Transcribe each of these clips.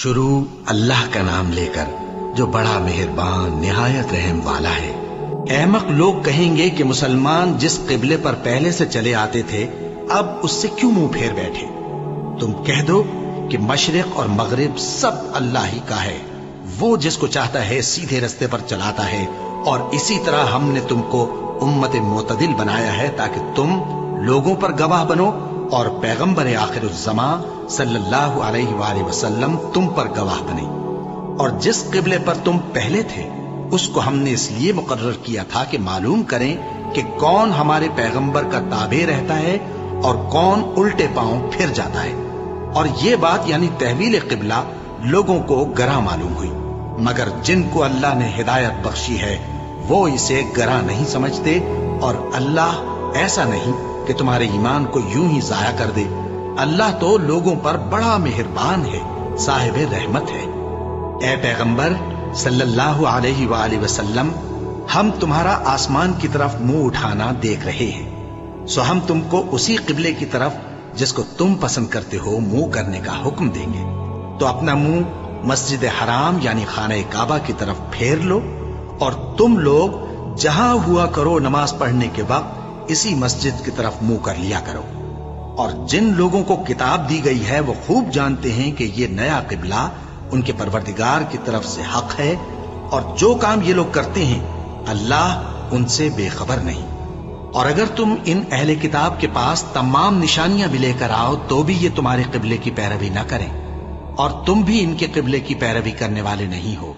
शुरू अल्लाह का नाम लेकर जो बड़ा मेहरबान निहायत रहम वाला है। अहमक लोग कहेंगे कि मुसलमान जिस किबले पर पहले से चले आते थे अब उससे क्यों मुंह फेर बैठे। तुम कह दो कि मशरिक और मगरिब सब अल्लाह ही का है, वो जिसको चाहता है सीधे रास्ते पर चलाता है। और इसी तरह हमने तुमको उम्मत मोतदिल बनाया है ताकि तुम लोगों पर गवाह बनो और पैगंबर आखिरुज़्ज़मा सल्लल्लाहु अलैहि वसल्लम तुम पर गवाह बने। और जिस किबले पर तुम पहले थे उसको हमने इसलिए मुकर्रर किया था कि मालूम करें कि कौन हमारे पैगंबर का ताबे रहता है और कौन उल्टे पांव फिर जाता है। और ये बात यानी तहवील किबला लोगों को गरा मालूम हुई, मगर जिनको अल्लाह ने हिदायत बख्शी है वो इसे गरा नहीं समझते। और अल्लाह ऐसा नहीं कि तुम्हारे ईमान को यूं ही जाया कर दे। अल्लाह तो लोगों पर बड़ा मेहरबान है, साहिब रहमत है। ए पैगंबर सल्लल्लाहु अलैहि वसल्लम, हम तुम्हारा आसमान की तरफ मुंह उठाना देख रहे हैं, सो हम तुमको उसी किबले की तरफ जिसको तुम पसंद करते हो मुंह करने का हुक्म देंगे। तो अपना मुंह मस्जिद हराम यानी खाने काबा की तरफ फेर लो और तुम लोग जहां हुआ करो नमाज पढ़ने के वक्त इसी मस्जिद की तरफ मुंह कर लिया करो। और जिन लोगों को किताब दी गई है वो खूब जानते हैं कि ये नया किबला उनके परवरदिगार की तरफ से हक है, और जो काम ये लोग करते हैं अल्लाह उनसे बेखबर नहीं। और अगर तुम इन अहले किताब के पास तमाम निशानियां भी लेकर आओ तो भी ये तुम्हारे किबले की पैरवी न करें, और तुम भी इनके किबले की पैरवी करने वाले नहीं हो,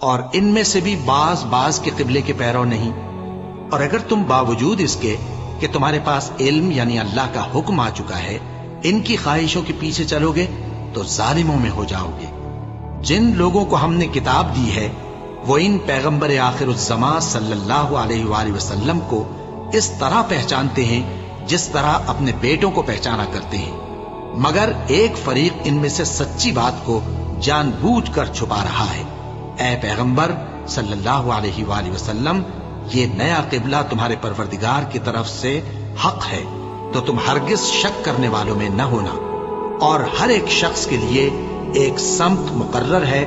और इनमें से भी बाज के किबले के पैरव नहीं। और अगर तुम बावजूद इसके कि तुम्हारे पास इल्म यानी अल्लाह का हुक्म आ चुका है इनकी ख्वाहिशों के पीछे चलोगे तो जालिमों में हो जाओगे। जिन लोगों को हमने किताब दी है वो इन पैगंबर आखिरुज़्ज़मा सल्लल्लाहु अलैहि वसल्लम को इस तरह पहचानते हैं जिस तरह अपने बेटों को पहचाना करते हैं, मगर एक फरीक इनमें से सच्ची बात को जानबूझकर छुपा रहा है। ऐ पैगंबर सल्लल्लाहु अलैहि वसल्लम, ये नया किबला तुम्हारे परवरदिगार की तरफ से हक है, तो तुम हरगिज शक करने वालों में न होना। और हर एक शख्स के लिए एक सम्त मुकर्रर है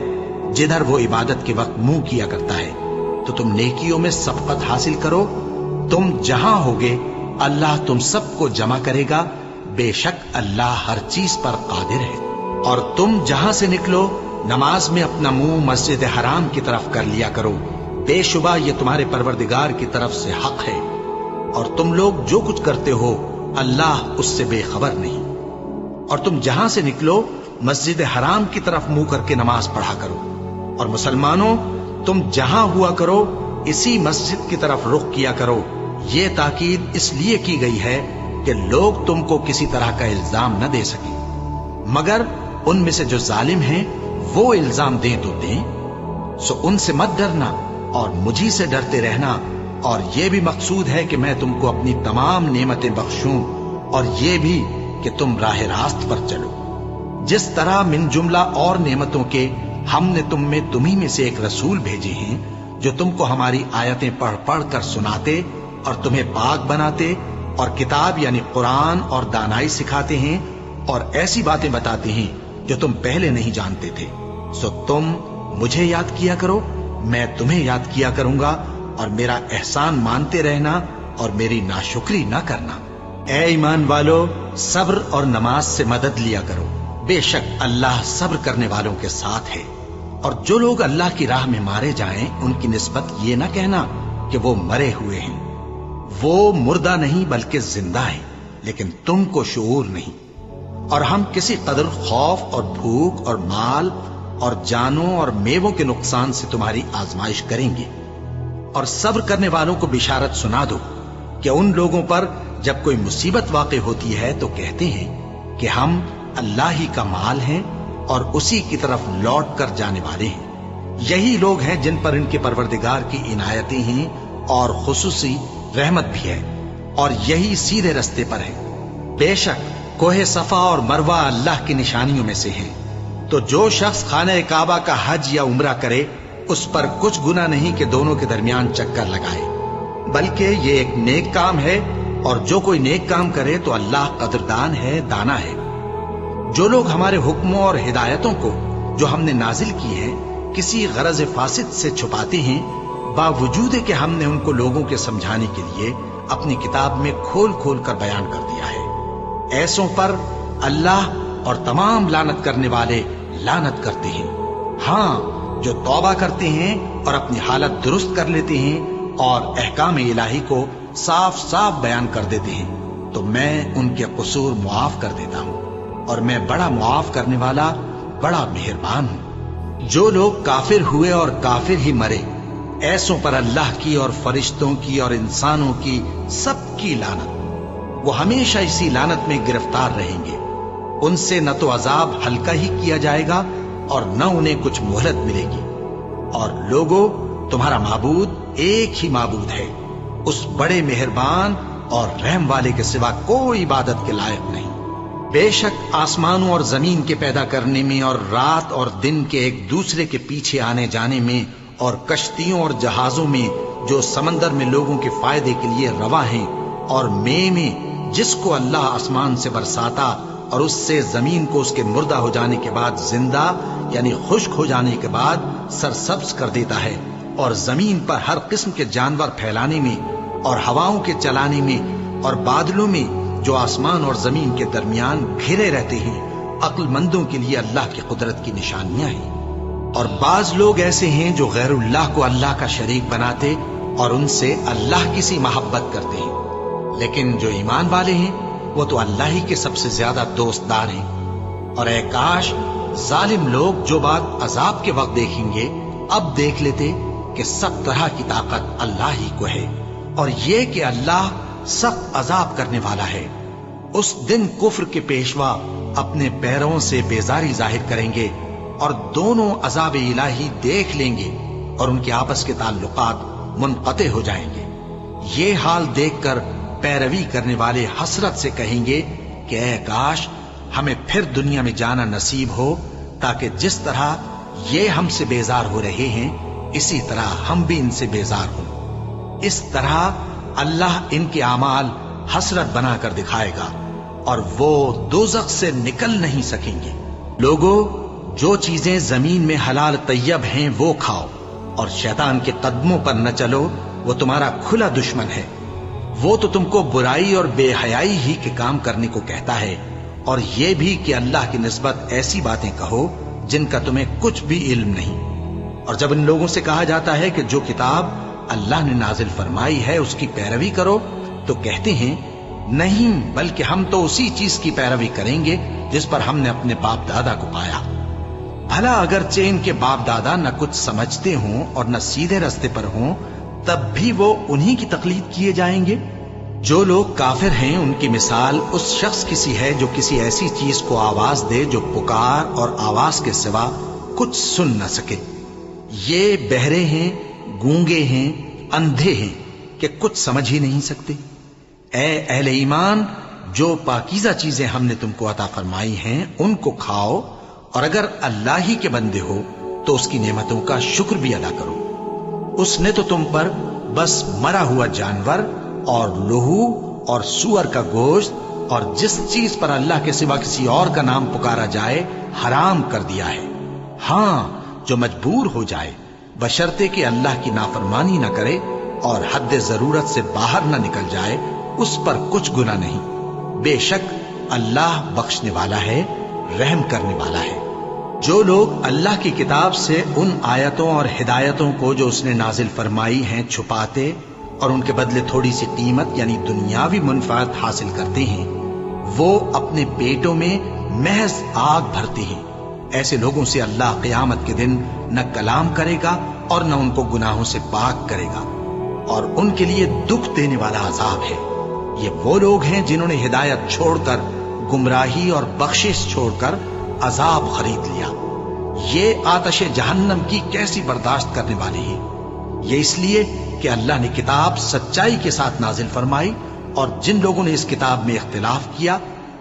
जिधर वो इबादत के वक्त मुंह किया करता है। तो तुम नेकियों में सबकत हासिल करो, तुम जहां होगे अल्लाह तुम सबको जमा करेगा, बेशक अल्लाह हर चीज पर कादिर है। और तुम जहां से निकलो नमाज में अपना मुंह मस्जिद हराम की तरफ कर लिया करो, बेशुबा ये तुम्हारे परवरदिगार की तरफ से हक है, और तुम लोग जो कुछ करते हो अल्लाह उससे बेखबर नहीं। और तुम जहां से निकलो मस्जिद हराम की तरफ मुंह करके नमाज पढ़ा करो, और मुसलमानों तुम जहां हुआ करो इसी मस्जिद की तरफ रुख किया करो। ये ताकीद इसलिए की गई है कि लोग तुमको किसी तरह का इल्जाम न दे सके, मगर उनमें से जो जालिम हैं वो इल्जाम दें तो दें। सो उनसे मत डरना और मुझी से डरते रहना। और ये भी मकसूद है कि मैं तुमको अपनी तमाम नेमतें बख्शूं, और ये भी कि तुम राह रास्त पर चलो। जिस तरह मिन जुमला और नेमतों के हमने तुम्ही में से एक रसूल भेजे हैं जो तुमको हमारी आयतें पढ़ पढ़ कर सुनाते और तुम्हें पाक बनाते और किताब यानी कुरान और दानाई सिखाते हैं और ऐसी बातें बताते हैं जो तुम पहले नहीं जानते थे। सो तुम मुझे याद किया करो, मैं तुम्हें याद किया करूंगा, और मेरा एहसान मानते रहना और मेरी नाशुक्री न करना। ए ईमान वालो, सब्र और नमाज से मदद लिया करो, बेशक अल्लाह सब्र करने वालों के साथ है। और जो लोग अल्लाह की राह में मारे जाएं उनकी निस्बत ये न कहना कि वो मरे हुए हैं, वो मुर्दा नहीं बल्कि जिंदा है, लेकिन तुमको शऊर नहीं। और हम किसी कदर खौफ और भूख और माल और जानों और मेवों के नुकसान से तुम्हारी आजमाइश करेंगे। और सब्र करने वालों को बिशारत सुना दो कि उन लोगों पर जब कोई मुसीबत वाक़ई होती है तो कहते हैं कि हम अल्लाह ही का माल हैं और उसी की तरफ लौट कर जाने वाले हैं। यही लोग हैं जिन पर इनके परवरदिगार की इनायतें हैं और खुसूसी रहमत भी है, और यही सीधे रास्ते पर है। बेशक कोहे सफा और मरवा अल्लाह की निशानियों में से हैं। तो जो शख्स खाने काबा का हज या उम्रा करे उस पर कुछ गुनाह नहीं कि दोनों के दरमियान चक्कर लगाए, बल्कि ये एक नेक काम है, और जो कोई नेक काम करे तो अल्लाह कदरदान है, दाना है। जो लोग हमारे हुक्मों और हिदायतों को जो हमने नाजिल की है किसी गरज फासिद से छुपाते हैं, बावजूद कि हमने उनको लोगों के समझाने के लिए अपनी किताब में खोल खोल कर बयान कर दिया है। ऐसों पर अल्लाह और तमाम लानत करने वाले लानत करते हैं। हाँ, जो तौबा करते हैं और अपनी हालत दुरुस्त कर लेते हैं और अहकाम इलाही को साफ साफ बयान कर देते हैं, तो मैं उनके कसूर मुआफ कर देता हूं और मैं बड़ा मुआफ करने वाला, बड़ा मेहरबान हूं। जो लोग काफिर हुए और काफिर ही मरे, ऐसों पर अल्लाह की और फरिश्तों की और इंसानों की सबकी लानत। वो हमेशा इसी लानत में गिरफ्तार रहेंगे। उनसे न तो अजाब हल्का ही किया जाएगा और न उन्हें कुछ मोहलत मिलेगी। और लोगों, तुम्हारा माबूद एक ही माबूद है, उस बड़े मेहरबान और रहम वाले के सिवा कोई इबादत के लायक नहीं। बेशक आसमानों और जमीन के पैदा करने में और रात और दिन के एक दूसरे के पीछे आने जाने में और कश्तियों और जहाजों में जो समंदर में लोगों के फायदे के लिए रवा हैं, और में जिसको अल्लाह आसमान से बरसाता और उससे जमीन को उसके मुर्दा हो जाने के बाद जिंदा यानी खुश्क हो जाने के बाद सरसब्ज कर देता है, और जमीन पर हर किस्म के जानवर फैलाने में और हवाओं के चलाने में और बादलों में जो आसमान और जमीन के दरमियान घिरे रहते हैं, अक्लमंदों के लिए अल्लाह की कुदरत की निशानियां हैं। और बाज लोग ऐसे हैं जो गैरुल्लाह को अल्लाह का शरीक बनाते और उनसे अल्लाह की सी मोहब्बत करते हैं, लेकिन जो ईमान वाले हैं वो तो अल्लाह ही के सबसे ज्यादा दोस्तदार हैं। और ऐ काश जालिम लोग जो बात अजाब के वक्त देखेंगे अब देख लेते कि सब तरह की ताकत अल्लाह ही को है, और ये कि अल्लाह सख्त अजाब करने वाला है। उस दिन कुफ्र के पेशवा अपने पैरों से बेजारी जाहिर करेंगे और दोनों अजाब इलाही देख लेंगे और उनके आपस के ताल्लुकात मुनक़ते हो जाएंगे। ये हाल देखकर पैरवी करने वाले हसरत से कहेंगे कि ऐ काश हमें फिर दुनिया में जाना नसीब हो, ताकि जिस तरह ये हमसे बेजार हो रहे हैं इसी तरह हम भी इनसे बेजार हों। इस तरह अल्लाह इनके आमाल हसरत बनाकर दिखाएगा और वो दोज़ख से निकल नहीं सकेंगे। लोगों, जो चीजें जमीन में हलाल तैयब हैं वो खाओ, और शैतान के कदमों पर न चलो, वो तुम्हारा खुला दुश्मन है। वो तो तुमको बुराई और बेहयाई ही के काम करने को कहता है, और ये भी कि अल्लाह की निस्बत ऐसी बातें कहो जिनका तुम्हें कुछ भी इल्म नहीं। और जब इन लोगों से कहा जाता है कि जो किताब अल्लाह ने नाजिल फरमाई है उसकी पैरवी करो, तो कहते हैं नहीं, बल्कि हम तो उसी चीज की पैरवी करेंगे जिस पर हमने अपने बाप दादा को पाया। भला अगरचे इनके बाप दादा न कुछ समझते हों और न सीधे रास्ते पर हों, तब भी वो उन्हीं की तकलीद किए जाएंगे। जो लोग काफिर हैं उनकी मिसाल उस शख्स की सी है जो किसी ऐसी चीज को आवाज दे जो पुकार और आवाज के सिवा कुछ सुन न सके। ये बहरे हैं, गूंगे हैं, अंधे हैं कि कुछ समझ ही नहीं सकते। ऐ अहले ईमान, जो पाकीज़ा चीजें हमने तुमको अता फरमाई हैं उनको खाओ, और अगर अल्लाह ही के बंदे हो तो उसकी नेमतों का शुक्र भी अदा करो। उसने तो तुम पर बस मरा हुआ जानवर और लोहू और सुअर का गोश्त और जिस चीज पर अल्लाह के सिवा किसी और का नाम पुकारा जाए हराम कर दिया है। हाँ, जो मजबूर हो जाए बशर्ते कि अल्लाह की नाफरमानी न करे और हद जरूरत से बाहर न निकल जाए, उस पर कुछ गुनाह नहीं। बेशक अल्लाह बख्शने वाला है, रहम करने वाला है। जो लोग अल्लाह की किताब से उन आयतों और हिदायतों को जो उसने नाजिल फरमाई हैं छुपाते और उनके बदले थोड़ी सी कीमत यानी दुनियावी मुनफात हासिल करते हैं, वो अपने पेटों में महज आग भरते हैं। ऐसे लोगों से अल्लाह क़यामत के दिन न कलाम करेगा और न उनको गुनाहों से पाक करेगा, और उनके लिए दुख देने वाला अजाब है। ये वो लोग हैं जिन्होंने हिदायत छोड़कर, गुमराही और बख्शिश छोड़कर अजाब खरीद लिया। ये आतशे जहन्नम की कैसी बर्दाश्त करने वाले हैं। ये इसलिए कि अल्लाह ने किताब सच्चाई के साथ नाजिल फरमाई, और जिन लोगों ने इस किताब में इख्तिलाफ किया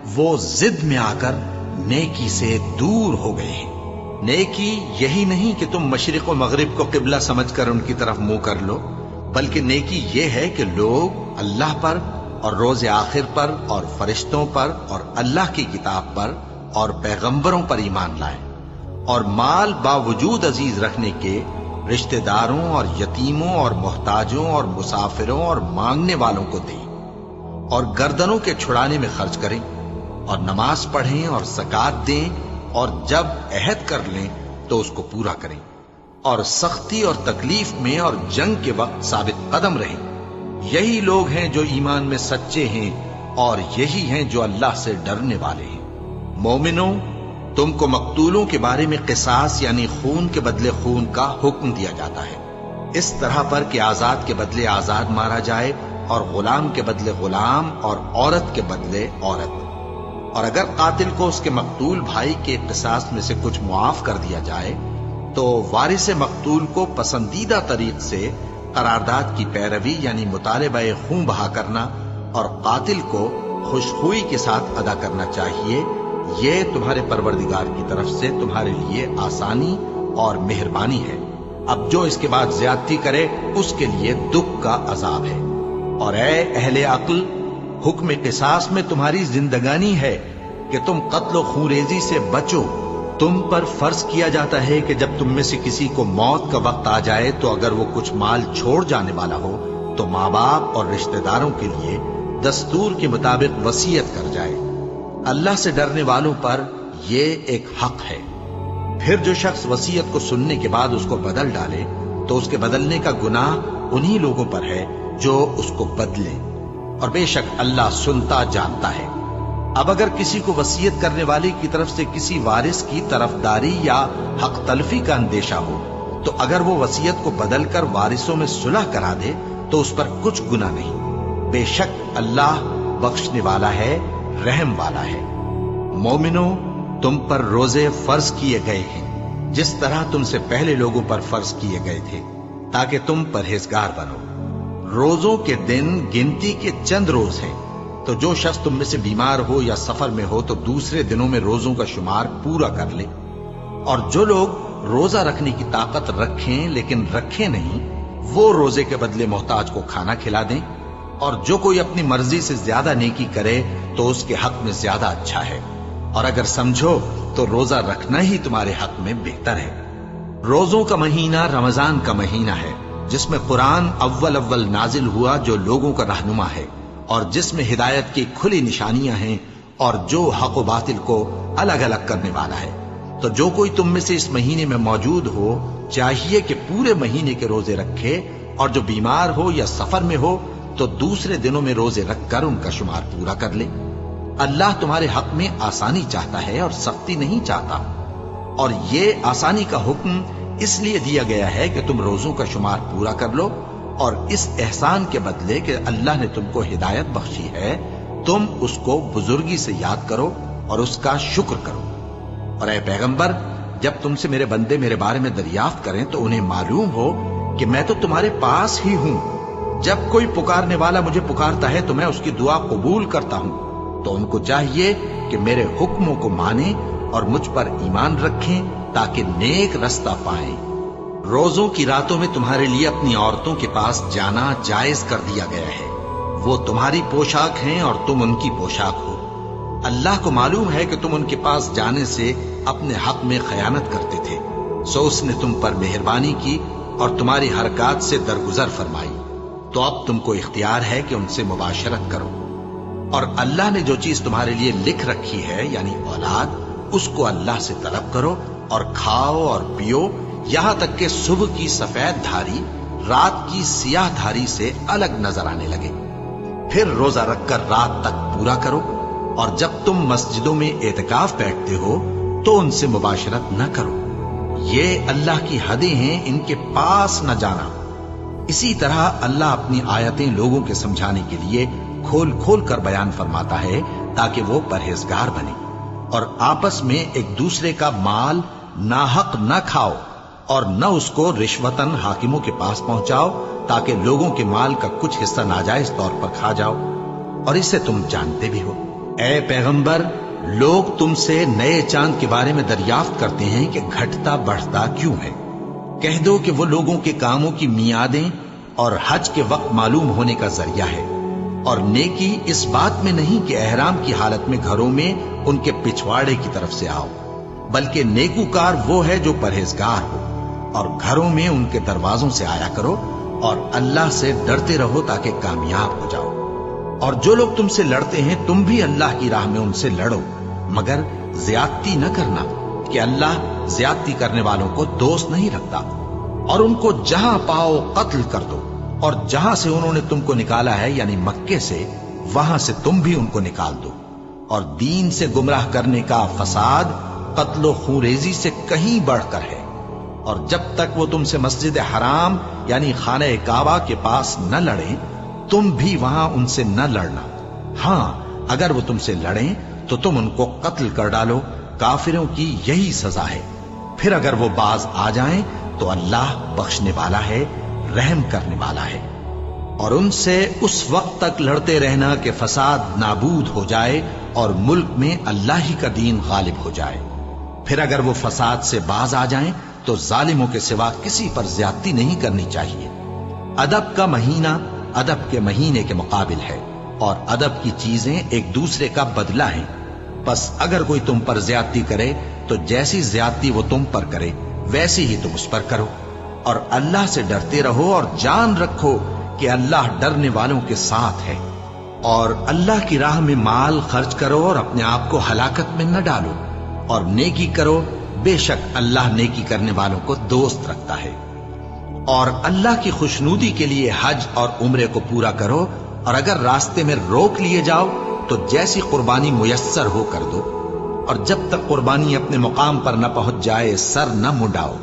वो जिद में आकर नेकी से दूर हो गए हैं। नेकी यही नहीं कि तुम मशरिक और मगरिब को किबला समझकर उनकी तरफ मुंह कर लो, बल्कि नेकी ये है कि लोग अल्लाह पर और रोज़े आखिर पर और फरिश्तों पर और अल्लाह की किताब पर और पैगंबरों पर ईमान लाएं اور مال باوجود عزیز رکھنے کے رشتہ داروں اور یتیموں اور محتاجوں اور مسافروں اور مانگنے والوں کو دیں، اور گردنوں کے چھڑانے میں خرچ کریں، اور نماز پڑھیں اور زکات دیں، اور جب عہد کر لیں تو اس کو پورا کریں، اور سختی اور تکلیف میں اور جنگ کے وقت ثابت قدم رہیں۔ یہی لوگ ہیں جو ایمان میں سچے ہیں، اور یہی ہیں جو اللہ سے ڈرنے والے ہیں۔ مومنوں، تم کو مقتولوں کے بارے میں قصاص یعنی خون کے بدلے خون کا حکم دیا جاتا ہے، اس طرح پر کہ آزاد کے بدلے آزاد مارا جائے، اور غلام کے بدلے غلام، اور عورت کے بدلے عورت۔ اور اگر قاتل کو اس کے مقتول بھائی کے قصاص میں سے کچھ معاف کر دیا جائے تو وارث مقتول کو پسندیدہ طریق سے قرارداد کی پیروی یعنی مطالبہ خون بہا کرنا اور قاتل کو خوشخوئی کے ساتھ ادا کرنا چاہیے۔ یہ تمہارے پروردگار کی طرف سے تمہارے لیے آسانی اور مہربانی ہے۔ اب جو اس کے بعد زیادتی کرے اس کے لیے دکھ کا عذاب ہے۔ اور اے اہل عقل، حکم قصاص میں تمہاری زندگانی ہے کہ تم قتل و خونریزی سے بچو۔ تم پر فرض کیا جاتا ہے کہ جب تم میں سے کسی کو موت کا وقت آ جائے تو اگر وہ کچھ مال چھوڑ جانے والا ہو تو ماں باپ اور رشتہ داروں کے لیے دستور کے مطابق وصیت کر جائے۔ اللہ سے ڈرنے والوں پر یہ ایک حق ہے۔ پھر جو شخص وصیت کو سننے کے بعد اس کو بدل ڈالے تو اس کے بدلنے کا گناہ انہی لوگوں پر ہے جو اس کو بدلیں، اور بے شک اللہ سنتا جانتا ہے۔ اب اگر کسی کو وصیت کرنے والے کی طرف سے کسی وارث کی طرفداری یا حق تلفی کا اندیشہ ہو تو اگر وہ وصیت کو بدل کر وارثوں میں صلح کرا دے تو اس پر کچھ گناہ نہیں، بے شک اللہ بخشنے والا ہے، رحم والا ہے۔ مومنوں، تم پر روزے فرض کیے گئے ہیں جس طرح تم سے پہلے لوگوں پر فرض کیے گئے تھے تاکہ تم پرہیزگار بنو۔ روزوں کے دن گنتی کے چند روز ہیں، تو جو شخص تم میں سے بیمار ہو یا سفر میں ہو تو دوسرے دنوں میں روزوں کا شمار پورا کر لے۔ اور جو لوگ روزہ رکھنے کی طاقت رکھیں لیکن رکھیں نہیں، وہ روزے کے بدلے محتاج کو کھانا کھلا دیں۔ اور جو کوئی اپنی مرضی سے زیادہ نیکی کرے تو اس کے حق میں زیادہ اچھا ہے، اور اگر سمجھو تو روزہ رکھنا ہی تمہارے حق میں بہتر ہے۔ روزوں کا مہینہ رمضان کا مہینہ ہے جس میں قرآن اول نازل ہوا، جو لوگوں کا رہنما ہے اور جس میں ہدایت کی کھلی نشانیاں ہیں اور جو حق و باطل کو الگ الگ کرنے والا ہے۔ تو جو کوئی تم میں سے اس مہینے میں موجود ہو چاہیے کہ پورے مہینے کے روزے رکھے، اور جو بیمار ہو یا سفر میں ہو تو دوسرے دنوں میں روزے رکھ کر ان کا شمار پورا کر لے۔ اللہ تمہارے حق میں آسانی چاہتا ہے اور سختی نہیں چاہتا، اور یہ آسانی کا حکم اس لیے دیا گیا ہے کہ تم روزوں کا شمار پورا کر لو، اور اس احسان کے بدلے کہ اللہ نے تم کو ہدایت بخشی ہے تم اس کو بزرگی سے یاد کرو اور اس کا شکر کرو۔ اور اے پیغمبر، جب تم سے میرے بندے میرے بارے میں دریافت کریں تو انہیں معلوم ہو کہ میں تو تمہارے پاس ہی ہوں۔ جب کوئی پکارنے والا مجھے پکارتا ہے تو میں اس کی دعا قبول کرتا ہوں۔ تو ان کو چاہیے کہ میرے حکموں کو مانیں اور مجھ پر ایمان رکھیں تاکہ نیک رستہ پائیں۔ روزوں کی راتوں میں تمہارے لیے اپنی عورتوں کے پاس جانا جائز کر دیا گیا ہے، وہ تمہاری پوشاک ہیں اور تم ان کی پوشاک ہو۔ اللہ کو معلوم ہے کہ تم ان کے پاس جانے سے اپنے حق میں خیانت کرتے تھے، سو اس نے تم پر مہربانی کی اور تمہاری حرکات سے درگزر فرمائی، تو اب تم کو اختیار ہے کہ ان سے مباشرت کرو۔ اور اللہ نے جو چیز تمہارے لیے لکھ رکھی ہے یعنی اولاد، اس کو اللہ سے طلب کرو اور کھاؤ اور پیو، یہاں تک کہ صبح کی سفید دھاری رات کی سیاہ دھاری سے الگ نظر آنے لگے۔ پھر روزہ رکھ کر رات تک پورا کرو، اور جب تم مسجدوں میں اعتکاف بیٹھتے ہو تو ان سے مباشرت نہ کرو، یہ اللہ کی حدیں ہیں، ان کے پاس نہ جانا۔ اسی طرح اللہ اپنی آیتیں لوگوں کے سمجھانے کے لیے کھول کھول کر بیان فرماتا ہے تاکہ وہ پرہیزگار بنے، اور آپس میں ایک دوسرے کا مال ناحق نہ کھاؤ، اور نہ اس کو رشوتاً حاکموں کے پاس پہنچاؤ تاکہ لوگوں کے مال کا کچھ حصہ ناجائز طور پر کھا جاؤ، اور اسے تم جانتے بھی ہو۔ اے پیغمبر، لوگ تم سے نئے چاند کے بارے میں دریافت کرتے ہیں کہ گھٹتا بڑھتا کیوں ہے۔ کہہ دو کہ وہ لوگوں کے کاموں کی میعادیں اور حج کے وقت معلوم ہونے کا ذریعہ ہے، اور نیکی اس بات میں نہیں کہ احرام کی حالت میں گھروں میں ان کے پچھواڑے کی طرف سے آؤ، बल्कि नेकूकार वो है जो परहेजगार हो। और घरों में उनके दरवाजों से आया करो और अल्लाह से डरते रहो ताकि कामयाब हो जाओ। और जो लोग तुमसे लड़ते हैं तुम भी अल्लाह की राह में उनसे लड़ो, मगर ज्यादती न करना कि अल्लाह ज्यादती करने वालों को दोस्त नहीं रखता। और उनको जहां पाओ कत्ल कर दो, और जहां से उन्होंने तुमको निकाला है यानी मक्के से, वहां से तुम भी उनको निकाल दो। और दीन से गुमराह करने का फसाद कत्लो खूरेजी से कहीं बढ़कर है। और जब तक वो तुमसे मस्जिद हराम यानी खाने काबा के पास न लड़े, तुम भी वहां उनसे न लड़ना। हां, अगर वो तुमसे लड़ें तो तुम उनको कत्ल कर डालो। काफिरों की यही सजा है। फिर अगर वो बाज आ जाएं तो अल्लाह बख्शने वाला है, रहम करने वाला है। और उनसे उस वक्त तक लड़ते रहना कि फसाद नाबूद हो जाए और मुल्क में अल्लाह ही का दीन गालिब हो जाए। फिर अगर वो फसाद से बाज आ जाएं तो जालिमों के सिवा किसी पर ज्यादती नहीं करनी चाहिए। अदब का महीना अदब के महीने के मुकाबिल है, और अदब की चीजें एक दूसरे का बदला है। बस अगर कोई तुम पर ज्यादती करे तो जैसी ज्यादती वो तुम पर करे वैसी ही तुम उस पर करो। और अल्लाह से डरते रहो और जान रखो कि अल्लाह डरने वालों के साथ है। और अल्लाह की राह में माल खर्च करो और अपने आप को हलाकत में न डालो, और नेकी करो, बेशक अल्लाह नेकी करने वालों को दोस्त रखता है। और अल्लाह की खुशनूदी के लिए हज और उम्रे को पूरा करो, और अगर रास्ते में रोक लिए जाओ तो जैसी कुर्बानी मुयस्सर हो कर दो। और जब तक कुर्बानी अपने मुकाम पर न पहुंच जाए सर न मुंडाओ।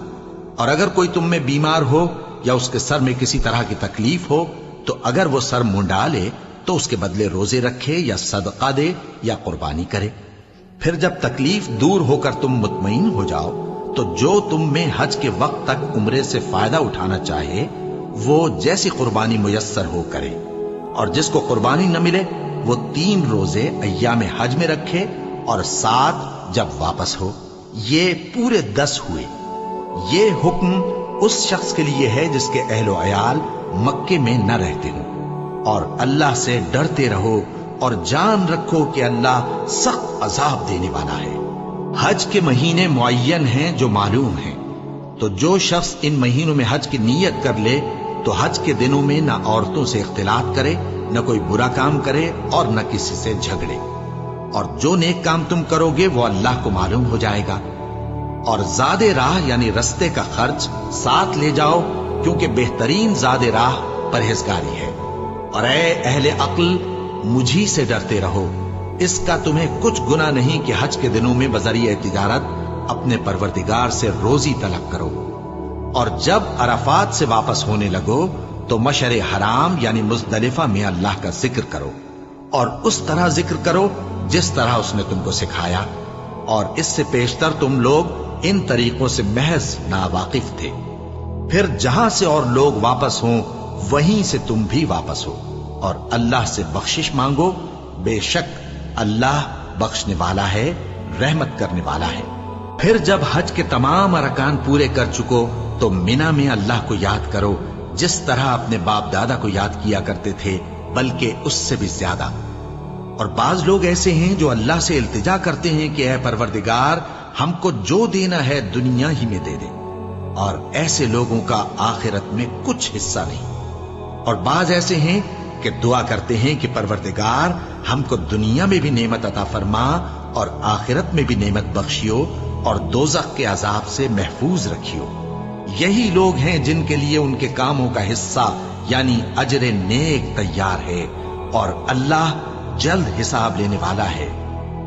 और अगर कोई तुम में बीमार हो या उसके सर में किसी तरह की तकलीफ हो तो अगर वो सर मुंडा ले तो उसके बदले रोजे रखे या सदका दे या कुर्बानी करे। फिर जब तकलीफ दूर होकर तुम मुतमईन हो जाओ तो जो तुम में हज के वक्त तक उम्रे से फायदा उठाना चाहे वो जैसी कुर्बानी मुयस्सर हो करे। और जिसको कुर्बानी न मिले वो 3 रोजे अय्याम हज में रखे और 7 जब वापस हो। ये पूरे 10 हुए। ये हुक्म उस शख्स के लिए है जिसके अहलो अयाल मक्के में न रहते हों। और अल्लाह से डरते रहो और जान रखो कि अल्लाह सख्त अजाब देने वाला है। हज के महीने मुअय्यन हैं जो मालूम हैं। तो जो शख्स इन महीनों में हज की नीयत कर ले तो हज के दिनों में न औरतों से इख्तिलात करे, न कोई बुरा काम करे और न किसी से झगड़े। और जो नेक काम तुम करोगे वो अल्लाह को मालूम हो जाएगा। और ज़ादे राह यानी रस्ते का खर्च साथ ले जाओ, क्योंकि बेहतरीन ज़ादे राह परहेजगारी है। और ऐ अहले अक्ल, मुझी से डरते रहो। इसका तुम्हें कुछ गुनाह नहीं कि हज के दिनों में बजरिए तिजारत अपने परवरदिगार से रोजी तलब करो। और जब अराफात से वापस होने लगो तो मशर हराम यानी मुज़दलिफा में अल्लाह का जिक्र करो, और उस तरह जिक्र करो जिस तरह उसने तुमको सिखाया। और इससे पेशतर तुम लोग इन तरीकों से महज नावाकिफ थे। फिर जहां से और लोग वापस हों वहीं से तुम भी वापस हो, और अल्लाह से बख्शिश मांगो। बेशक अल्लाह बख्शने वाला है, रहमत करने वाला है। फिर जब हज के तमाम अरकान पूरे कर चुको तो मिना में अल्लाह को याद करो जिस तरह अपने बाप दादा को याद किया करते थे, बल्कि उससे भी ज्यादा। और बाज लोग ऐसे हैं जो अल्लाह से इल्तिजा करते हैं कि ऐ परवरदिगार, हमको जो देना है दुनिया ही में दे दे। और ऐसे लोगों का आखिरत में कुछ हिस्सा नहीं। और बाज ऐसे हैं कि दुआ करते हैं कि परवरदिगार हमको दुनिया में भी नेमत अता फरमा और आखिरत में भी नेमत बख्शियो और दोज़ख के अजाब से महफूज रखियो। यही लोग हैं जिनके लिए उनके कामों का हिस्सा यानी अजर नेक तैयार है, और अल्लाह जल्द हिसाब लेने वाला है।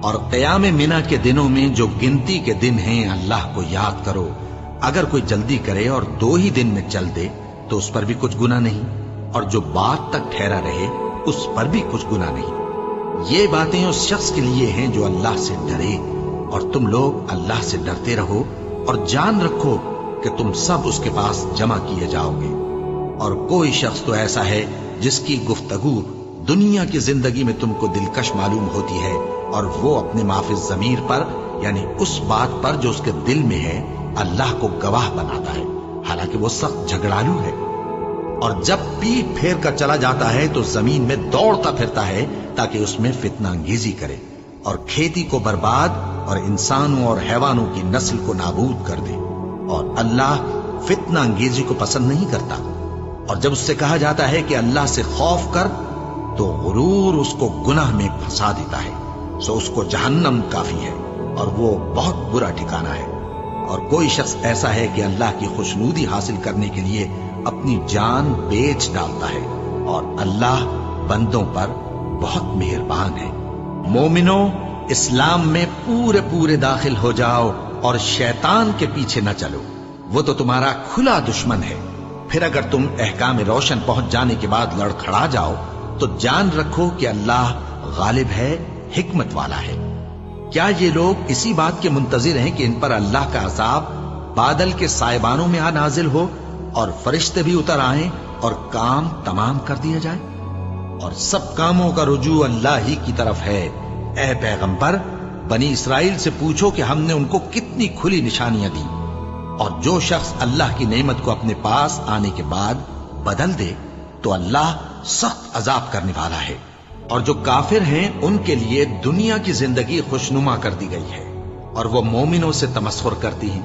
और क़याम मिना के दिनों में जो गिनती के दिन हैं अल्लाह को याद करो। अगर कोई जल्दी करे और 2 ही दिन में चल दे तो उस पर भी कुछ गुनाह नहीं, और जो बात तक ठहरा रहे उस पर भी कुछ गुनाह नहीं। ये बातें उस शख्स के लिए हैं जो अल्लाह से डरे। और तुम लोग अल्लाह से डरते रहो और जान रखो कि तुम सब उसके पास जमा किए जाओगे। और कोई शख्स तो ऐसा है जिसकी गुफ्तगू दुनिया की जिंदगी में तुमको दिलकश मालूम होती है, और वो अपने माफिज ज़मीर पर यानी उस बात पर जो उसके दिल में है अल्लाह को गवाह बनाता है, हालांकि वो सख्त झगड़ालू है। और जब पीठ फेर कर चला जाता है तो जमीन में दौड़ता फिरता है ताकि उसमें फितना अंगेजी करे और खेती को बर्बाद اور انسانوں اور حیوانوں کی نسل کو نابود کر دے۔ اور اللہ فتنہ انگیزی کو پسند نہیں کرتا، اور جب اس سے کہا جاتا ہے کہ اللہ سے خوف کر تو غرور اس کو گناہ میں پھنسا دیتا ہے، سو اس کو جہنم کافی ہے اور وہ بہت برا ٹھکانہ ہے۔ اور کوئی شخص ایسا ہے کہ اللہ کی خوشنودی حاصل کرنے کے لیے اپنی جان بیچ ڈالتا ہے، اور اللہ بندوں پر بہت مہربان ہے۔ مومنو، اسلام میں پورے داخل ہو جاؤ اور شیطان کے پیچھے نہ چلو، وہ تو تمہارا کھلا دشمن ہے۔ پھر اگر تم احکام روشن پہنچ جانے کے بعد لڑکھڑا جاؤ تو جان رکھو کہ اللہ غالب ہے، حکمت والا ہے۔ کیا یہ لوگ اسی بات کے منتظر ہیں کہ ان پر اللہ کا عذاب بادل کے سائبانوں میں نازل ہو اور فرشتے بھی اتر آئیں اور کام تمام کر دیا جائے؟ اور سب کاموں کا رجوع اللہ ہی کی طرف ہے۔ اے پیغمبر، بنی اسرائیل سے پوچھو کہ ہم نے ان کو کتنی کھلی نشانیاں دی، اور جو شخص اللہ کی نعمت کو اپنے پاس آنے کے بعد بدل دے تو اللہ سخت عذاب کرنے والا ہے۔ اور جو کافر ہیں ان کے لیے دنیا کی زندگی خوشنما کر دی گئی ہے، اور وہ مومنوں سے تمسخر کرتی ہیں،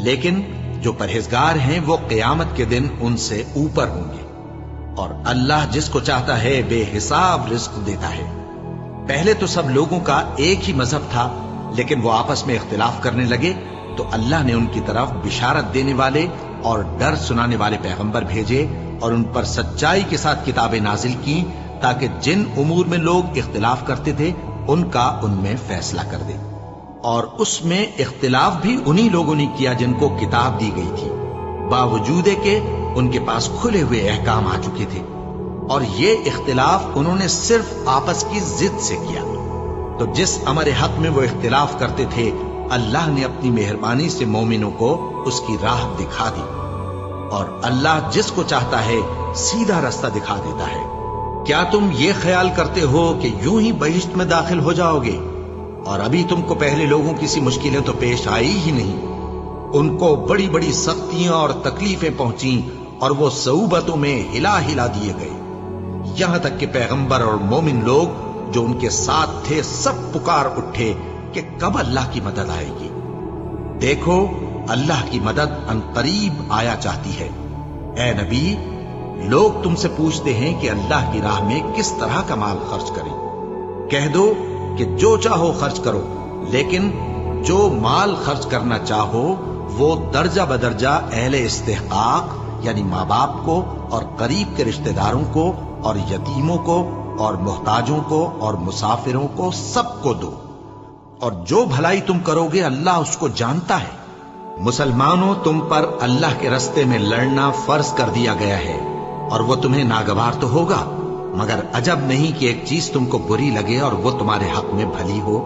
لیکن جو پرہیزگار ہیں وہ قیامت کے دن ان سے اوپر ہوں گے۔ اور اللہ جس کو چاہتا ہے بے حساب رزق دیتا ہے۔ پہلے تو سب لوگوں کا ایک ہی مذہب تھا، لیکن وہ آپس میں اختلاف کرنے لگے تو اللہ نے ان کی طرف بشارت دینے والے اور ڈر سنانے والے پیغمبر بھیجے، اور ان پر سچائی کے ساتھ کتابیں نازل کی، تاکہ جن امور میں لوگ اختلاف کرتے تھے ان کا ان میں فیصلہ کر دے۔ اور اس میں اختلاف بھی انہی لوگوں نے کیا جن کو کتاب دی گئی تھی، باوجود کہ ان کے پاس کھلے ہوئے احکام آ چکے تھے، اور یہ اختلاف انہوں نے صرف آپس کی ضد سے کیا۔ تو جس امر حق میں وہ اختلاف کرتے تھے اللہ نے اپنی مہربانی سے مومنوں کو اس کی راہ دکھا دی، اور اللہ جس کو چاہتا ہے سیدھا رستہ دکھا دیتا ہے۔ کیا تم یہ خیال کرتے ہو کہ یوں ہی بہشت میں داخل ہو جاؤ گے، اور ابھی تم کو پہلے لوگوں کی سی مشکلیں تو پیش آئی ہی نہیں؟ ان کو بڑی بڑی سختیاں اور تکلیفیں پہنچیں، اور وہ صعوبتوں میں ہلا دیے گئے، یہاں تک کہ پیغمبر اور مومن لوگ جو ان کے ساتھ تھے سب پکار اٹھے کہ کب اللہ کی مدد آئے گی۔ دیکھو، اللہ کی مدد عنقریب آیا چاہتی ہے۔ اے نبی، لوگ تم سے پوچھتے ہیں کہ اللہ کی راہ میں کس طرح کا مال خرچ کریں۔ کہہ دو کہ جو چاہو خرچ کرو، لیکن جو مال خرچ کرنا چاہو وہ درجہ بدرجہ اہل استحقاق یعنی ماں باپ کو اور قریب کے رشتہ داروں کو اور یتیموں کو اور محتاجوں کو اور مسافروں کو سب کو دو، اور جو بھلائی تم کرو گے اللہ اس کو جانتا ہے۔ مسلمانوں، تم پر اللہ کے رستے میں لڑنا فرض کر دیا گیا ہے، اور وہ تمہیں ناگوار تو ہوگا، مگر عجب نہیں کہ ایک چیز تم کو بری لگے اور وہ تمہارے حق میں بھلی ہو،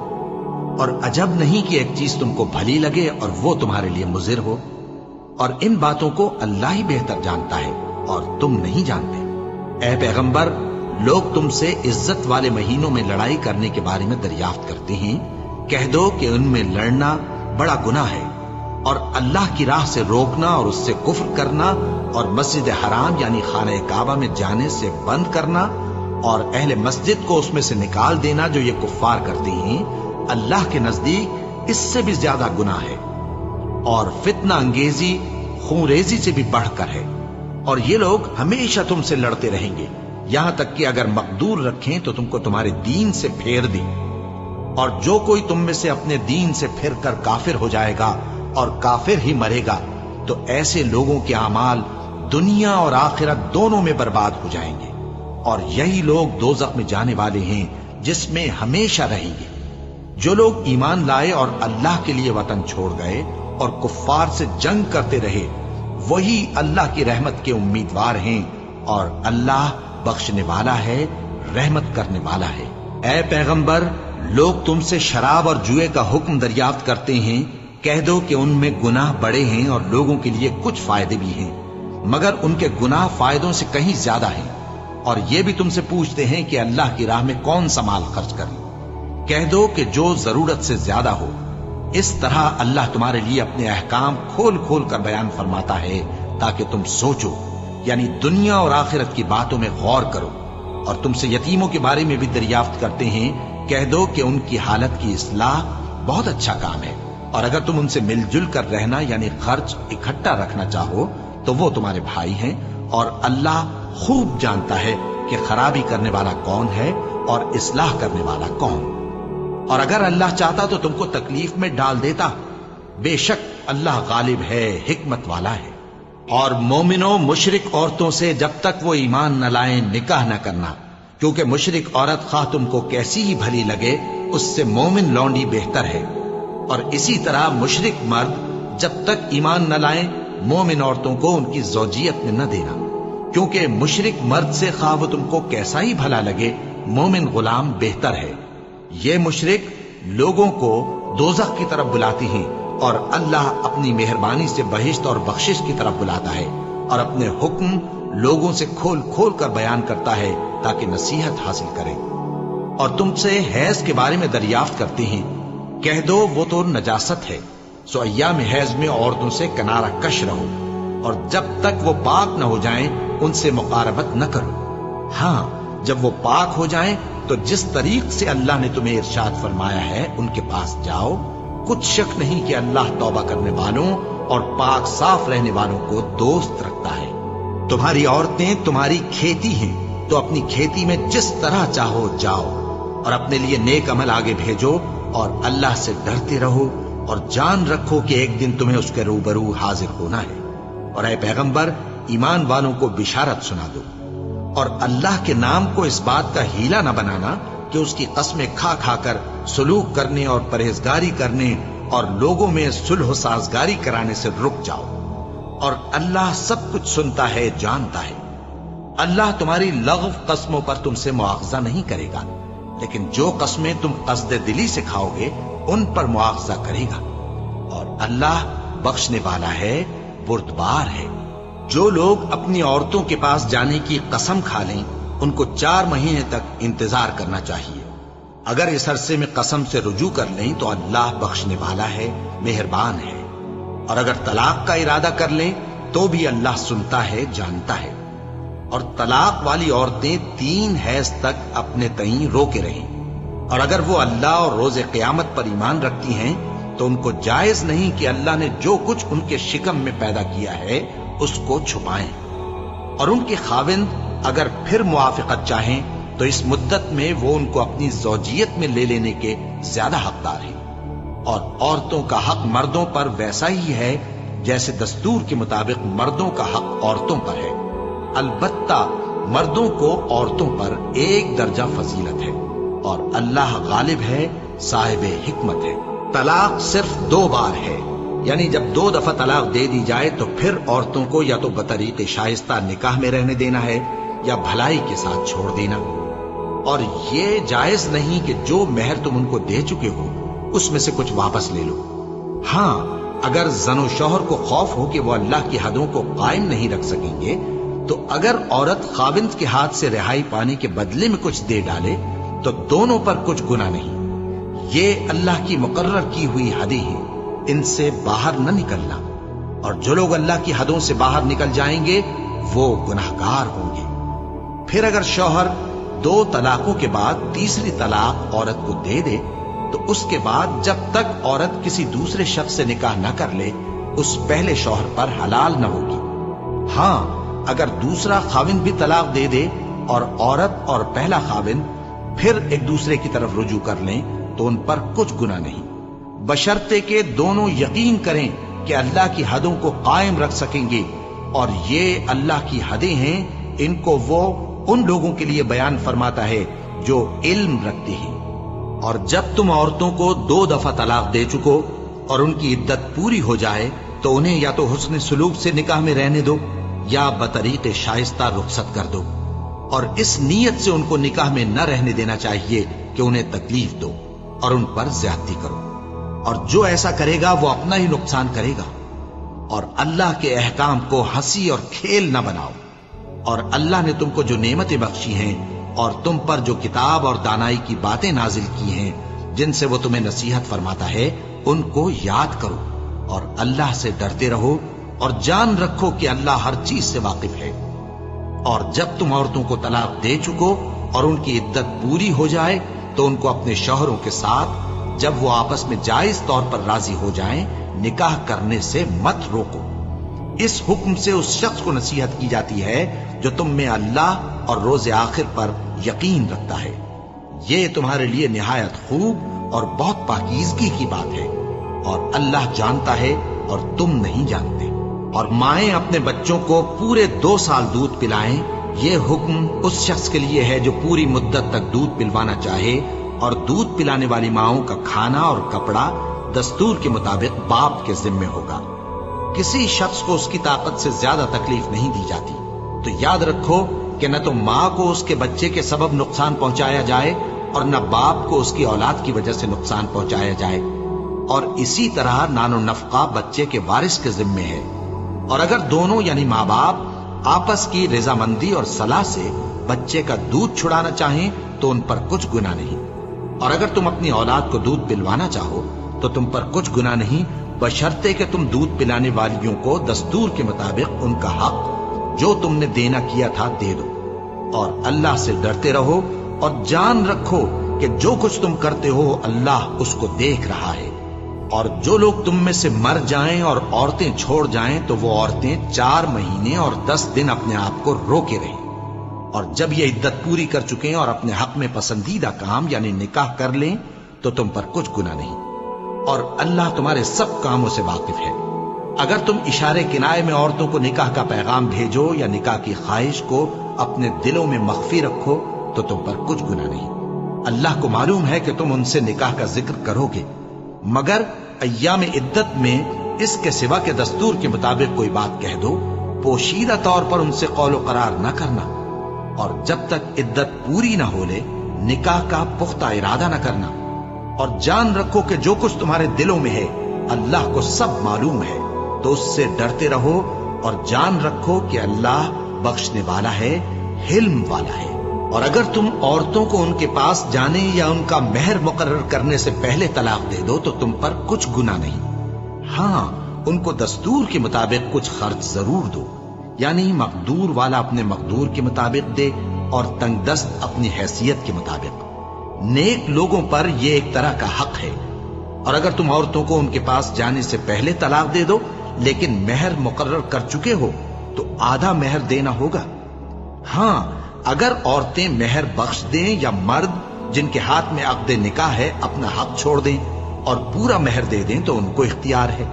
اور عجب نہیں کہ ایک چیز تم کو بھلی لگے اور وہ تمہارے لیے مضر ہو۔ اور ان باتوں کو اللہ ہی بہتر جانتا ہے اور تم نہیں جانتے۔ اے پیغمبر، لوگ تم سے عزت والے مہینوں میں لڑائی کرنے کے بارے میں دریافت کرتے ہیں، کہہ دو کہ ان میں لڑنا بڑا گناہ ہے، اور اللہ کی راہ سے روکنا اور اس سے کفر کرنا اور مسجد حرام یعنی خانہ کعبہ میں جانے سے بند کرنا اور اہل مسجد کو اس میں سے نکال دینا جو یہ کفار کرتے ہیں، اللہ کے نزدیک اس سے بھی زیادہ گناہ ہے، اور فتنہ انگیزی خونریزی سے بھی بڑھ کر ہے۔ اور یہ لوگ ہمیشہ تم سے لڑتے رہیں گے، یہاں تک کہ اگر مقدور رکھیں تو تم کو تمہارے دین سے پھیر دیں، اور جو کوئی تم میں سے اپنے دین سے پھر کر کافر ہو جائے گا اور کافر ہی مرے گا تو ایسے لوگوں کے اعمال دنیا اور آخرت دونوں میں برباد ہو جائیں گے، اور یہی لوگ دوزخ میں جانے والے ہیں جس میں ہمیشہ رہیں گے۔ جو لوگ ایمان لائے اور اللہ کے لیے وطن چھوڑ گئے اور کفار سے جنگ کرتے رہے وہی اللہ کی رحمت کے امیدوار ہیں، اور اللہ بخشنے والا ہے، رحمت کرنے والا ہے۔ اے پیغمبر، لوگ تم سے شراب اور جوئے کا حکم دریافت کرتے ہیں، کہہ دو کہ ان میں گناہ بڑے ہیں اور لوگوں کے لیے کچھ فائدے بھی ہیں، مگر ان کے گناہ فائدوں سے کہیں زیادہ ہیں۔ اور یہ بھی تم سے پوچھتے ہیں کہ اللہ کی راہ میں کون سا مال خرچ کریں، کہہ دو کہ جو ضرورت سے زیادہ ہو۔ اس طرح اللہ تمہارے لیے اپنے احکام کھول کھول کر بیان فرماتا ہے تاکہ تم سوچو، یعنی دنیا اور آخرت کی باتوں میں غور کرو۔ اور تم سے یتیموں کے بارے میں بھی دریافت کرتے ہیں، کہہ دو کہ ان کی حالت کی اصلاح बहुत अच्छा काम है, और अगर तुम उनसे मिलजुल कर रहना यानी खर्च इकट्ठा रखना चाहो तो वो तुम्हारे भाई हैं, और अल्लाह खूब जानता है कि खराबी करने वाला कौन है और इस्लाह करने वाला कौन। और अगर अल्लाह चाहता तो तुमको तकलीफ में डाल देता, बेशक अल्लाह गालिब है, हिकमत वाला है। और मोमिनो, मुशरिक औरतों से जब तक वो ईमान न लाएं निकाह न करना, क्योंकि मुशरिक औरत खा तुमको कैसी ही भली लगे उससे मोमिन लौंडी बेहतर है। और इसी तरह मुशरिक मर्द जब तक ईमान न लाएं मोमिन औरतों को उनकी ज़ौजियत में न देना, क्योंकि मुशरिक मर्द से खा वो तुमको कैसा ही भला लगे मोमिन गुलाम बेहतर है। ये मुशरिक लोगों को दोज़ख की तरफ बुलाती हैं, और अल्लाह अपनी मेहरबानी से बहिश्त और बख्शिश की तरफ बुलाता है, और अपने हुक्म लोगों से खोल खोल कर बयान करता है ताकि नसीहत हासिल करें। और तुमसे हैज के बारे में दरियाफ्त करती हैं, कह दो वो तो नजासत है, सो अय्याम हैज में औरतों से किनारा कश रहो, और जब तक वो पाक न हो जाएं उनसे मुकारबत न करो। हाँ, जब वो पाक हो जाएं तो जिस तरीक से अल्लाह ने तुम्हें इरशाद फरमाया है उनके पास जाओ। कुछ शक नहीं कि अल्लाह तौबा करने वालों और पाक साफ रहने वालों को दोस्त रखता है। तुम्हारी औरतें तुम्हारी खेती हैं, तो अपनी खेती में जिस तरह चाहो जाओ, और अपने लिए नेक अमल आगे भेजो, और अल्लाह से डरते रहो, और जान रखो कि एक दिन तुम्हें उसके रूबरू हाजिर होना है। और ऐ पैगंबर, ईमान वालों को बिशारत सुना दो, और अल्लाह के नाम को इस बात का हीला न बनाना कि उसकी कसमें खा खा कर सुलूक करने और परहेजगारी करने और लोगों में सुलह साजगारी कराने से रुक जाओ। और अल्लाह सब कुछ सुनता है, जानता है। अल्लाह तुम्हारी लग़व कस्मों पर तुमसे मुआवजा नहीं करेगा, लेकिन जो कस्में तुम कसदे दिली से खाओगे उन पर मुआवजा करेगा। और अल्लाह बख्शने वाला है, बुर्दबार है। जो लोग अपनी औरतों के पास जाने की कसम खा लें उनको 4 महीने तक इंतजार करना चाहिए। अगर इस अरसे में कसम से रुजू कर लें तो अल्लाह बख्शने वाला है, मेहरबान है। और अगर तलाक का इरादा कर लें तो भी अल्लाह सुनता है, जानता है। और तलाक वाली औरतें 3 हैज तक अपने तईं रोके रहें। और अगर वो अल्लाह और रोजे क़यामत पर ईमान रखती हैं तो उनको जायज नहीं कि अल्लाह ने जो कुछ उनके शिकम में पैदा किया है उसको छुपाएं। और उनके खाविंद अगर फिर मुआफ़िक़त चाहें तो इस मुद्दत में वो उनको अपनी ज़ौजियत में ले लेने के ज्यादा हकदार हैं। और औरतों का हक मर्दों पर वैसा ही है जैसे दस्तूर के मुताबिक मर्दों का हक औरतों पर है। अलबत्ता मर्दों को औरतों पर 1 दर्जा फजीलत है, और अल्लाह गालिब है, साहिब हिकमत है। तलाक सिर्फ 2 बार है, यानी जब 2 दफा तलाक दे दी जाए तो फिर औरतों को या तो बतरीक़े शाइस्ता निकाह में रहने देना है या भलाई के साथ छोड़ देना। और ये जायज नहीं कि जो मेहर तुम उनको दे चुके हो उसमें से कुछ वापस ले लो। हाँ, अगर ज़नो शौहर को खौफ हो कि वो अल्लाह की हदों को कायम नहीं रख सकेंगे तो अगर औरत खाविंद के हाथ से रिहाई पाने के बदले में कुछ दे डाले तो दोनों पर कुछ गुनाह नहीं। ये अल्लाह की मुकर्रर की हुई हदें हैं, इनसे बाहर न निकलना। और जो लोग अल्लाह की हदों से बाहर निकल जाएंगे वो गुनाहगार होंगे। फिर अगर शौहर 2 तलाकों के बाद तीसरी तलाक औरत को दे दे तो उसके बाद जब तक औरत किसी दूसरे शख्स से निकाह न कर ले उस पहले शौहर पर हलाल न होगी। हाँ, अगर दूसरा खाविंद भी तलाक दे दे और औरत और पहला खाविंद फिर एक दूसरे की तरफ रुजू कर लें तो उन पर कुछ गुनाह नहीं, बशर्ते के दोनों यकीन करें कि अल्लाह की हदों को कायम रख सकेंगे। और ये अल्लाह की हदें हैं, इनको वो उन लोगों के लिए बयान फरमाता है जो इल्म रखते हैं। और जब तुम औरतों को 2 दफा तलाक दे चुको और उनकी इद्दत पूरी हो जाए तो उन्हें या तो हुस्न सुलूक से निकाह में रहने दो या बतरीक़े शाइस्ता रुखसत कर दो। और इस नीयत से उनको निकाह में न रहने देना चाहिए कि उन्हें तकलीफ दो और उन पर ज्यादती करो। और जो ऐसा करेगा वो अपना ही नुकसान करेगा। और अल्लाह के अहकाम को हंसी और खेल न बनाओ। और अल्लाह ने तुमको जो नेमतें बख्शी हैं और तुम पर जो किताब और दानाई की बातें नाजिल की हैं जिनसे वो तुम्हें नसीहत फरमाता है उनको याद करो और अल्लाह से डरते रहो और जान रखो कि अल्लाह हर चीज से वाकिफ है। और जब तुम औरतों को तलाक दे चुको और उनकी इद्दत पूरी हो जाए तो उनको अपने शौहरों के साथ جب وہ آپس میں جائز طور پر راضی ہو جائیں نکاح کرنے سے مت روکو۔ اس حکم سے اس شخص کو نصیحت کی جاتی ہے جو تم میں اللہ اور روز آخر پر یقین رکھتا ہے، یہ تمہارے لیے نہایت خوب اور بہت پاکیزگی کی بات ہے، اور اللہ جانتا ہے اور تم نہیں جانتے۔ اور مائیں اپنے بچوں کو پورے 2 سال دودھ پلائیں، یہ حکم اس شخص کے لیے ہے جو پوری مدت تک دودھ پلوانا چاہے، اور دودھ پلانے والی ماؤں کا کھانا اور کپڑا دستور کے مطابق باپ کے ذمے ہوگا۔ کسی شخص کو اس کی طاقت سے زیادہ تکلیف نہیں دی جاتی، تو یاد رکھو کہ نہ تو ماں کو اس کے بچے کے سبب نقصان پہنچایا جائے اور نہ باپ کو اس کی اولاد کی وجہ سے نقصان پہنچایا جائے، اور اسی طرح نان و نفقہ بچے کے وارث کے ذمے ہے۔ اور اگر دونوں یعنی ماں باپ آپس کی رضامندی اور صلاح سے بچے کا دودھ چھڑانا چاہیں تو ان پر کچھ گناہ نہیں، اور اگر تم اپنی اولاد کو دودھ پلوانا چاہو تو تم پر کچھ گناہ نہیں، بشرطے کہ تم دودھ پلانے والیوں کو دستور کے مطابق ان کا حق جو تم نے دینا کیا تھا دے دو، اور اللہ سے ڈرتے رہو اور جان رکھو کہ جو کچھ تم کرتے ہو اللہ اس کو دیکھ رہا ہے۔ اور جو لوگ تم میں سے مر جائیں اور عورتیں چھوڑ جائیں تو وہ عورتیں 4 مہینے اور 10 دن اپنے آپ کو روکے رہیں، اور جب یہ عدت پوری کر چکیں اور اپنے حق میں پسندیدہ کام یعنی نکاح کر لیں تو تم پر کچھ گناہ نہیں، اور اللہ تمہارے سب کاموں سے واقف ہے۔ اگر تم اشارے کنائے میں عورتوں کو نکاح کا پیغام بھیجو یا نکاح کی خواہش کو اپنے دلوں میں مخفی رکھو تو تم پر کچھ گناہ نہیں۔ اللہ کو معلوم ہے کہ تم ان سے نکاح کا ذکر کرو گے، مگر ایام عدت میں اس کے سوا کے دستور کے مطابق کوئی بات کہہ دو، پوشیدہ طور پر ان سے قول و قرار نہ کرنا، اور جب تک عدت پوری نہ ہو لے نکاح کا پختہ ارادہ نہ کرنا، اور جان رکھو کہ جو کچھ تمہارے دلوں میں ہے اللہ کو سب معلوم ہے، تو اس سے ڈرتے رہو اور جان رکھو کہ اللہ بخشنے والا ہے، حلم والا ہے۔ اور اگر تم عورتوں کو ان کے پاس جانے یا ان کا مہر مقرر کرنے سے پہلے طلاق دے دو تو تم پر کچھ گناہ نہیں، ہاں ان کو دستور کے مطابق کچھ خرچ ضرور دو، یعنی مقدور والا اپنے مقدور کے مطابق دے اور تنگ دست اپنی حیثیت کے مطابق۔ نیک لوگوں پر یہ ایک طرح کا حق ہے۔ اور اگر تم عورتوں کو ان کے پاس جانے سے پہلے طلاق دے دو لیکن مہر مقرر کر چکے ہو تو آدھا مہر دینا ہوگا۔ ہاں اگر عورتیں مہر بخش دیں یا مرد جن کے ہاتھ میں عقد نکاح ہے اپنا حق چھوڑ دیں اور پورا مہر دے دیں تو ان کو اختیار ہے۔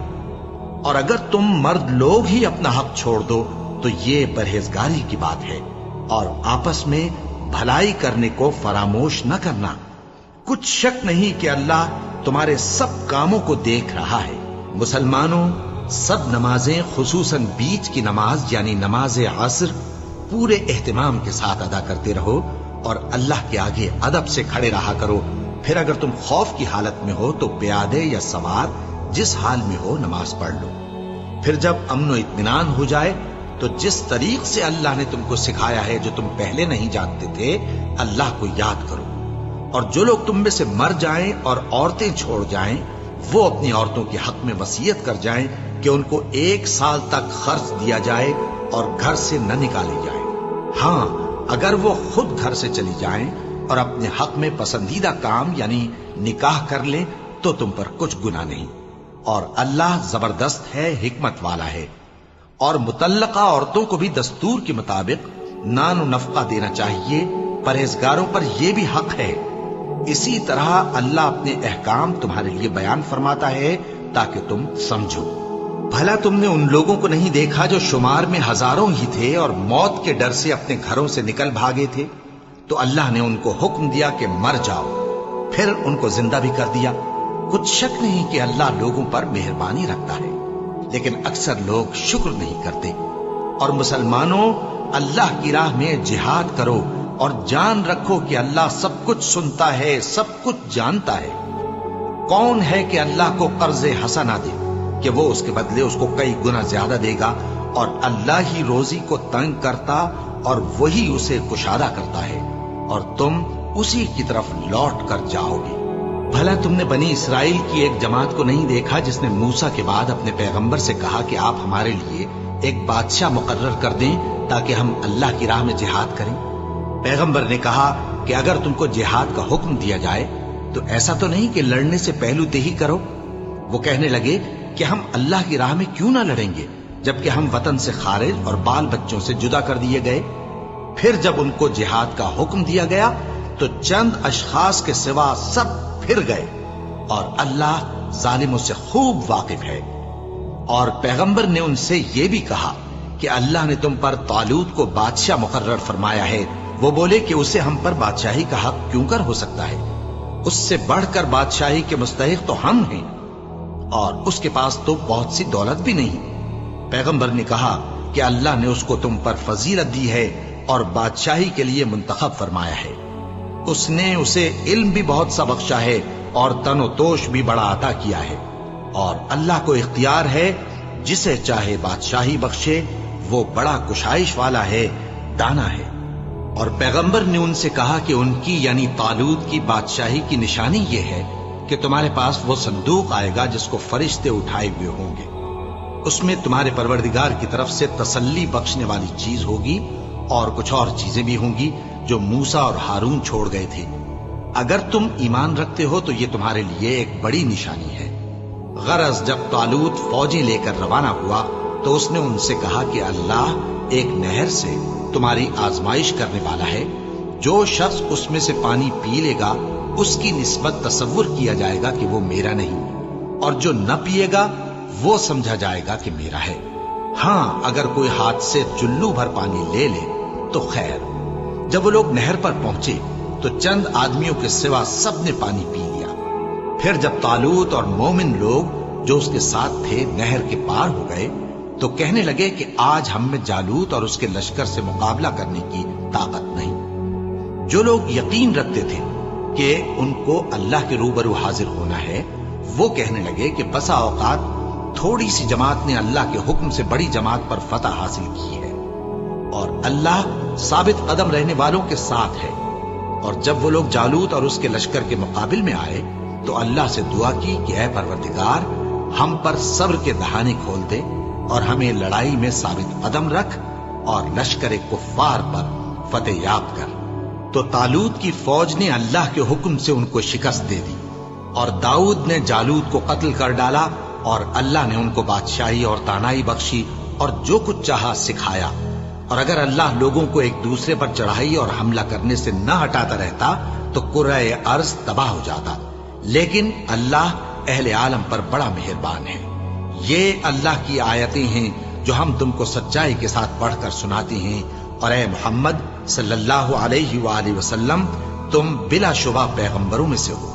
اور اگر تم مرد لوگ ہی اپنا حق چھوڑ دو تو یہ پرہیزگاری کی بات ہے، اور آپس میں بھلائی کرنے کو فراموش نہ کرنا۔ کچھ شک نہیں کہ اللہ تمہارے سب کاموں کو دیکھ رہا ہے۔ مسلمانوں، سب نمازیں خصوصاً بیچ کی نماز یعنی نماز عصر پورے اہتمام کے ساتھ ادا کرتے رہو اور اللہ کے آگے ادب سے کھڑے رہا کرو۔ پھر اگر تم خوف کی حالت میں ہو تو پیادے یا سوار جس حال میں ہو نماز پڑھ لو۔ پھر جب امن و اطمینان ہو جائے تو جس طریق سے اللہ نے تم کو سکھایا ہے جو تم پہلے نہیں جانتے تھے اللہ کو یاد کرو۔ اور جو لوگ تم میں سے مر جائیں اور عورتیں چھوڑ جائیں وہ اپنی عورتوں کے حق میں وصیت کر جائیں کہ ان کو 1 سال تک خرچ دیا جائے اور گھر سے نہ نکالی جائے۔ ہاں اگر وہ خود گھر سے چلی جائیں اور اپنے حق میں پسندیدہ کام یعنی نکاح کر لیں تو تم پر کچھ گناہ نہیں، اور اللہ زبردست ہے، حکمت والا ہے۔ اور مطلقہ عورتوں کو بھی دستور کے مطابق نان و نفقہ دینا چاہیے، پرہیزگاروں پر یہ بھی حق ہے۔ اسی طرح اللہ اپنے احکام تمہارے لیے بیان فرماتا ہے تاکہ تم سمجھو۔ بھلا تم نے ان لوگوں کو نہیں دیکھا جو شمار میں ہزاروں ہی تھے اور موت کے ڈر سے اپنے گھروں سے نکل بھاگے تھے؟ تو اللہ نے ان کو حکم دیا کہ مر جاؤ، پھر ان کو زندہ بھی کر دیا۔ کچھ شک نہیں کہ اللہ لوگوں پر مہربانی رکھتا ہے، لیکن اکثر لوگ شکر نہیں کرتے۔ اور مسلمانوں، اللہ کی راہ میں جہاد کرو اور جان رکھو کہ اللہ سب کچھ سنتا ہے، سب کچھ جانتا ہے۔ کون ہے کہ اللہ کو قرض حسنہ دے کہ وہ اس کے بدلے اس کو کئی گنا زیادہ دے گا؟ اور اللہ ہی روزی کو تنگ کرتا اور وہی اسے کشادہ کرتا ہے، اور تم اسی کی طرف لوٹ کر جاؤ گے۔ بھلا تم نے بنی اسرائیل کی ایک جماعت کو نہیں دیکھا جس نے موسیٰ کے بعد اپنے پیغمبر سے کہا کہ آپ ہمارے لیے ایک بادشاہ مقرر کر دیں تاکہ ہم اللہ کی راہ میں جہاد کریں؟ پیغمبر نے کہا کہ اگر تم کو جہاد کا حکم دیا جائے تو ایسا تو نہیں کہ لڑنے سے پہلو تہی کرو؟ وہ کہنے لگے کہ ہم اللہ کی راہ میں کیوں نہ لڑیں گے جبکہ ہم وطن سے خارج اور بال بچوں سے جدا کر دیے گئے۔ پھر جب ان کو جہاد کا حکم دیا گیا تو چند اشخاص کے سوا سب پھر گئے، اور اللہ ظالموں سے خوب واقف ہے۔ اور پیغمبر نے ان سے یہ بھی کہا کہ اللہ نے تم پر طالوت کو بادشاہ مقرر فرمایا ہے۔ وہ بولے کہ اسے ہم پر بادشاہی کا حق کیوں کر ہو سکتا ہے؟ اس سے بڑھ کر بادشاہی کے مستحق تو ہم ہیں، اور اس کے پاس تو بہت سی دولت بھی نہیں۔ پیغمبر نے کہا کہ اللہ نے اس کو تم پر فضیلت دی ہے اور بادشاہی کے لیے منتخب فرمایا ہے۔ اس نے اسے علم بھی بہت سا بخشا ہے اور تن و توش بھی بڑا عطا کیا ہے، اور اللہ کو اختیار ہے جسے چاہے بادشاہی بخشے، وہ بڑا کشائش والا ہے، دانا ہے۔ اور پیغمبر نے ان سے کہا کہ ان کی یعنی طالوت کی بادشاہی کی نشانی یہ ہے کہ تمہارے پاس وہ صندوق آئے گا جس کو فرشتے اٹھائے ہوئے ہوں گے۔ اس میں تمہارے پروردگار کی طرف سے تسلی بخشنے والی چیز ہوگی، اور کچھ اور چیزیں بھی ہوں گی جو موسیٰ اور ہارون چھوڑ گئے تھے۔ اگر تم ایمان رکھتے ہو تو یہ تمہارے لیے ایک بڑی نشانی ہے۔ غرض جب طالوت فوجیں لے کر روانہ ہوا تو اس نے ان سے کہا کہ اللہ ایک نہر سے تمہاری آزمائش کرنے والا ہے، جو شخص اس میں سے پانی پی لے گا اس کی نسبت تصور کیا جائے گا کہ وہ میرا نہیں، اور جو نہ پیے گا وہ سمجھا جائے گا کہ میرا ہے۔ ہاں اگر کوئی ہاتھ سے چلو بھر پانی لے لے تو خیر۔ جب وہ لوگ نہر پر پہنچے تو چند آدمیوں کے سوا سب نے پانی پی لیا۔ پھر جب طالوت اور مومن لوگ جو اس کے ساتھ تھے نہر کے پار ہو گئے تو کہنے لگے کہ آج ہم میں جالوت اور اس کے لشکر سے مقابلہ کرنے کی طاقت نہیں۔ جو لوگ یقین رکھتے تھے کہ ان کو اللہ کے روبرو حاضر ہونا ہے، وہ کہنے لگے کہ بسا اوقات تھوڑی سی جماعت نے اللہ کے حکم سے بڑی جماعت پر فتح حاصل کی ہے، اور اللہ ثابت قدم رہنے والوں کے ساتھ ہے۔ اور جب وہ لوگ جالوت اور اس کے لشکر کے مقابل میں آئے تو اللہ سے دعا کی کہ اے پروردگار، ہم پر صبر کے دہانے کھول دے اور ہمیں لڑائی میں ثابت قدم رکھ اور لشکر کفار پر فتح یاب کر۔ تو طالوت کی فوج نے اللہ کے حکم سے ان کو شکست دے دی، اور داؤد نے جالوت کو قتل کر ڈالا، اور اللہ نے ان کو بادشاہی اور دانائی بخشی اور جو کچھ چاہا سکھایا۔ اور اگر اللہ لوگوں کو ایک دوسرے پر چڑھائی اور حملہ کرنے سے نہ ہٹاتا رہتا تو کرۂ ارض تباہ ہو جاتا، لیکن اللہ اہل عالم پر بڑا مہربان ہے۔ یہ اللہ کی آیتیں ہیں جو ہم تم کو سچائی کے ساتھ پڑھ کر سناتے ہیں، اور اے محمد صلی اللہ علیہ وآلہ وسلم، تم بلا شبہ پیغمبروں میں سے ہو۔